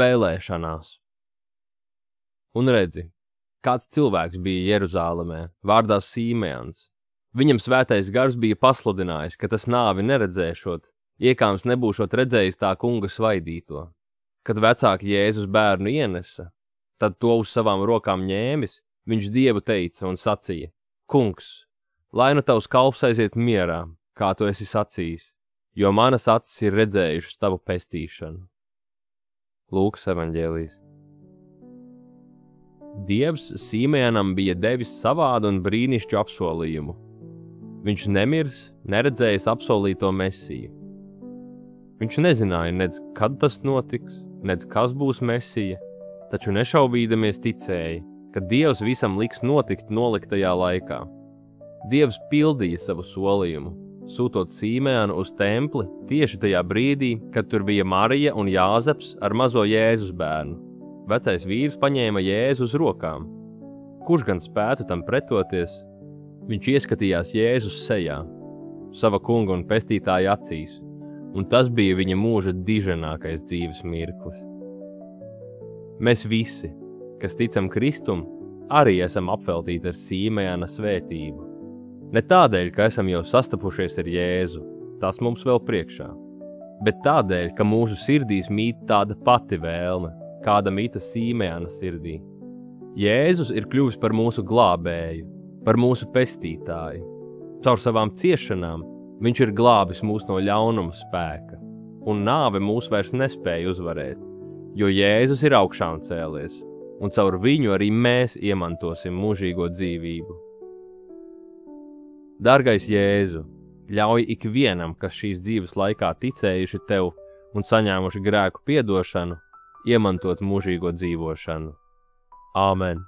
Vēlēšanās. Un redzi, kāds cilvēks bija Jeruzālemē, vārdā Sīmeons. Viņam svētais gars bija pasludinājis, ka tas nāvi neredzēšot, iekāms nebūšot redzējis tā kunga svaidīto. Kad vecāki Jēzus bērnu ienesa, tad to uz savām rokām ņēmis, viņš Dievu teica un sacīja: Kungs, lai nu tavs kalps aiziet mierā, kā tu esi sacījis, jo manas acis ir redzējušas tavu pestīšanu. Lūkas evaņģēlijs. Dievs Sīmeonam bija devis savādu un brīnišķu apsolījumu. Viņš nemirs, neredzējis apsolīto Mesiju. Viņš nezināja, nedz kad tas notiks, nedz kas būs Mesija, taču nešaubīdamies ticēja, ka Dievs visam liks notikt noliktajā laikā. Dievs pildīja savu solījumu, sūtot Sīmeonu uz templi tieši tajā brīdī, kad tur bija Marija un Jāzeps ar mazo Jēzus bērnu. Vecais vīrs paņēma Jēzu uz rokām. Kurš gan spētu tam pretoties? Viņš ieskatījās Jēzus sejā, sava kunga un pestītāja acīs, un tas bija viņa mūža diženākais dzīves mirklis. Mēs visi, kas ticam Kristum, arī esam apveltīti ar Sīmeona svētību. Ne tādēļ, ka esam jau sastapušies ar Jēzu, tas mums vēl priekšā, bet tādēļ, ka mūsu sirdīs mīt tāda pati vēlme, kāda mīta Sīmeona sirdī. Jēzus ir kļuvis par mūsu glābēju, par mūsu pestītāju. Caur savām ciešanām viņš ir glābis mūs no ļaunuma spēka, un nāve mūs vairs nespēja uzvarēt, jo Jēzus ir augšām cēlies, un caur viņu arī mēs iemantosim mūžīgo dzīvību. Dargais Jēzu, ļauj ikvienam, kas šīs dzīves laikā ticējuši tev un saņēmuši grēku piedošanu, iemantot mūžīgo dzīvošanu. Āmen!